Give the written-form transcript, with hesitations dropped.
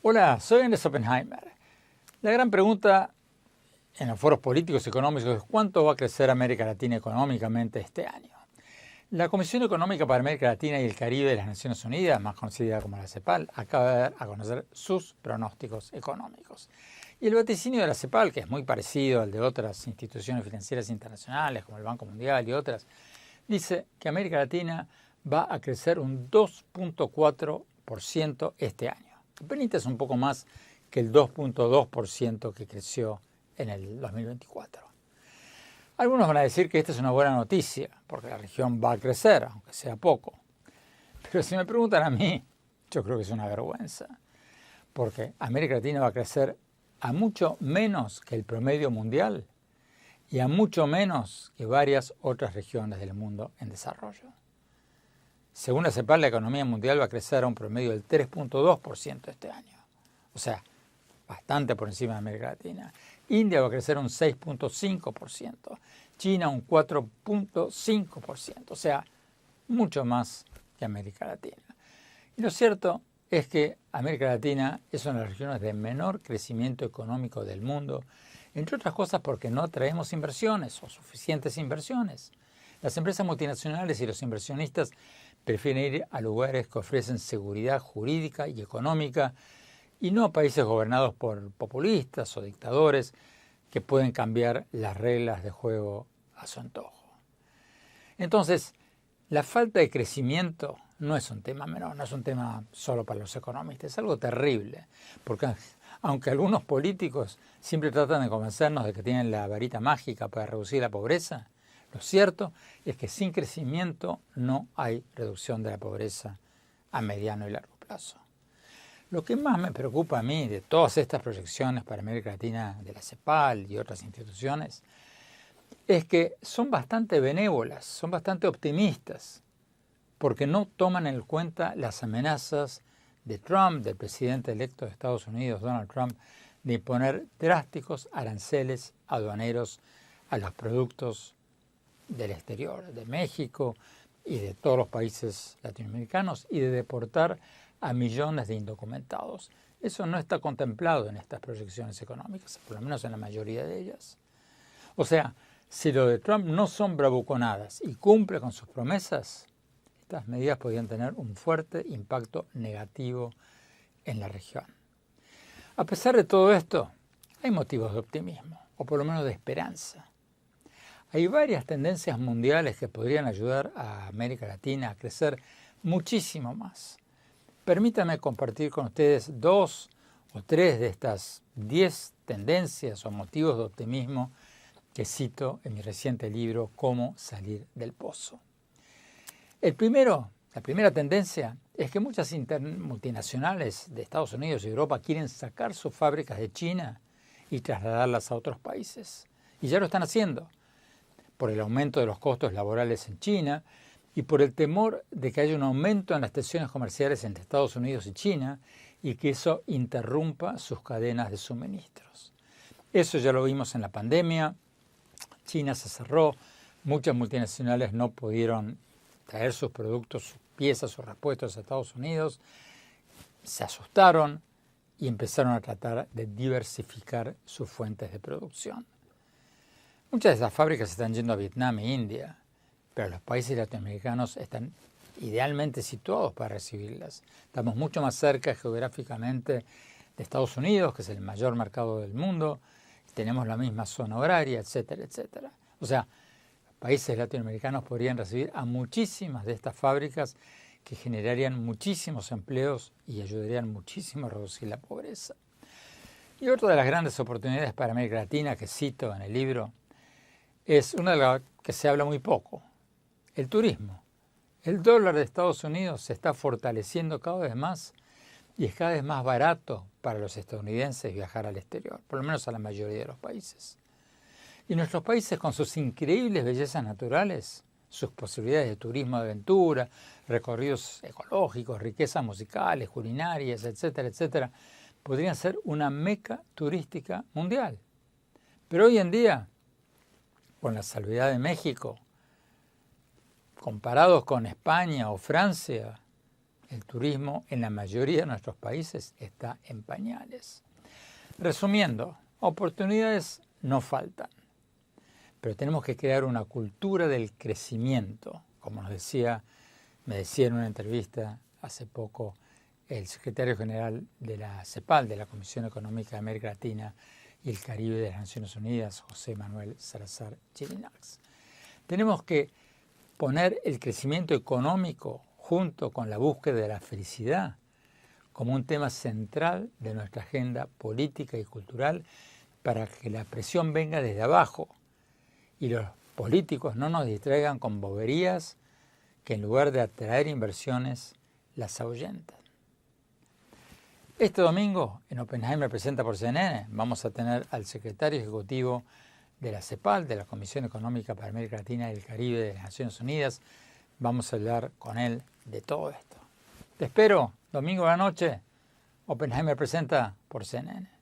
Hola, soy Andrés Oppenheimer. La gran pregunta en los foros políticos y económicos es ¿cuánto va a crecer América Latina económicamente este año? La Comisión Económica para América Latina y el Caribe de las Naciones Unidas, más conocida como la CEPAL, acaba de dar a conocer sus pronósticos económicos. Y el vaticinio de la CEPAL, que es muy parecido al de otras instituciones financieras internacionales como el Banco Mundial y otras, dice que América Latina va a crecer un 2.4% este año. Apenas es un poco más que el 2.2% que creció en el 2024. Algunos van a decir que esta es una buena noticia, porque la región va a crecer, aunque sea poco. Pero si me preguntan a mí, yo creo que es una vergüenza, porque América Latina va a crecer a mucho menos que el promedio mundial y a mucho menos que varias otras regiones del mundo en desarrollo. Según la CEPAL, la economía mundial va a crecer a un promedio del 3.2% este año. O sea, bastante por encima de América Latina. India va a crecer un 6.5%. China un 4.5%. O sea, mucho más que América Latina. Y lo cierto es que América Latina es una de las regiones de menor crecimiento económico del mundo, entre otras cosas porque no atraemos inversiones o suficientes inversiones. Las empresas multinacionales y los inversionistas prefieren ir a lugares que ofrecen seguridad jurídica y económica y no a países gobernados por populistas o dictadores que pueden cambiar las reglas de juego a su antojo. Entonces, la falta de crecimiento no es un tema menor, no es un tema solo para los economistas, es algo terrible, porque aunque algunos políticos siempre tratan de convencernos de que tienen la varita mágica para reducir la pobreza, lo cierto es que sin crecimiento no hay reducción de la pobreza a mediano y largo plazo. Lo que más me preocupa a mí de todas estas proyecciones para América Latina de la CEPAL y otras instituciones es que son bastante benévolas, son bastante optimistas, porque no toman en cuenta las amenazas de Trump, del presidente electo de Estados Unidos, Donald Trump, de imponer drásticos aranceles aduaneros a los productos del exterior, de México y de todos los países latinoamericanos, y de deportar a millones de indocumentados. Eso no está contemplado en estas proyecciones económicas, por lo menos en la mayoría de ellas. O sea, si lo de Trump no son bravuconadas y cumple con sus promesas, estas medidas podrían tener un fuerte impacto negativo en la región. A pesar de todo esto, hay motivos de optimismo, o por lo menos de esperanza. Hay varias tendencias mundiales que podrían ayudar a América Latina a crecer muchísimo más. Permítanme compartir con ustedes 2 o 3 de estas 10 tendencias o motivos de optimismo que cito en mi reciente libro Cómo salir del pozo. La primera tendencia es que muchas multinacionales de Estados Unidos y Europa quieren sacar sus fábricas de China y trasladarlas a otros países. Y ya lo están haciendo, por el aumento de los costos laborales en China y por el temor de que haya un aumento en las tensiones comerciales entre Estados Unidos y China y que eso interrumpa sus cadenas de suministros. Eso ya lo vimos en la pandemia. China se cerró, muchas multinacionales no pudieron traer sus productos, sus piezas, sus repuestos a Estados Unidos, se asustaron y empezaron a tratar de diversificar sus fuentes de producción. Muchas de esas fábricas están yendo a Vietnam e India, pero los países latinoamericanos están idealmente situados para recibirlas. Estamos mucho más cerca geográficamente de Estados Unidos, que es el mayor mercado del mundo, tenemos la misma zona horaria, etcétera, etcétera. O sea, países latinoamericanos podrían recibir a muchísimas de estas fábricas que generarían muchísimos empleos y ayudarían muchísimo a reducir la pobreza. Y otra de las grandes oportunidades para América Latina que cito en el libro es una de las que se habla muy poco, el turismo. El dólar de Estados Unidos se está fortaleciendo cada vez más y es cada vez más barato para los estadounidenses viajar al exterior, por lo menos a la mayoría de los países. Y nuestros países, con sus increíbles bellezas naturales, sus posibilidades de turismo de aventura, recorridos ecológicos, riquezas musicales, culinarias, etcétera, etcétera, podrían ser una meca turística mundial. Pero hoy en día, con la salvedad de México, comparados con España o Francia, El turismo en la mayoría de nuestros países está en pañales. Resumiendo, oportunidades no faltan, pero tenemos que crear una cultura del crecimiento, como me decía en una entrevista hace poco el secretario general de la CEPAL, de la Comisión Económica de América Latina y el Caribe de las Naciones Unidas, José Manuel Salazar Chirinacs. Tenemos que poner el crecimiento económico junto con la búsqueda de la felicidad como un tema central de nuestra agenda política y cultural para que la presión venga desde abajo y los políticos no nos distraigan con boberías que en lugar de atraer inversiones las ahuyentan. Este domingo en Oppenheimer Presenta por CNN vamos a tener al secretario ejecutivo de la CEPAL, de la Comisión Económica para América Latina y el Caribe de las Naciones Unidas. Vamos a hablar con él de todo esto. Te espero domingo a la noche, Oppenheimer Presenta por CNN.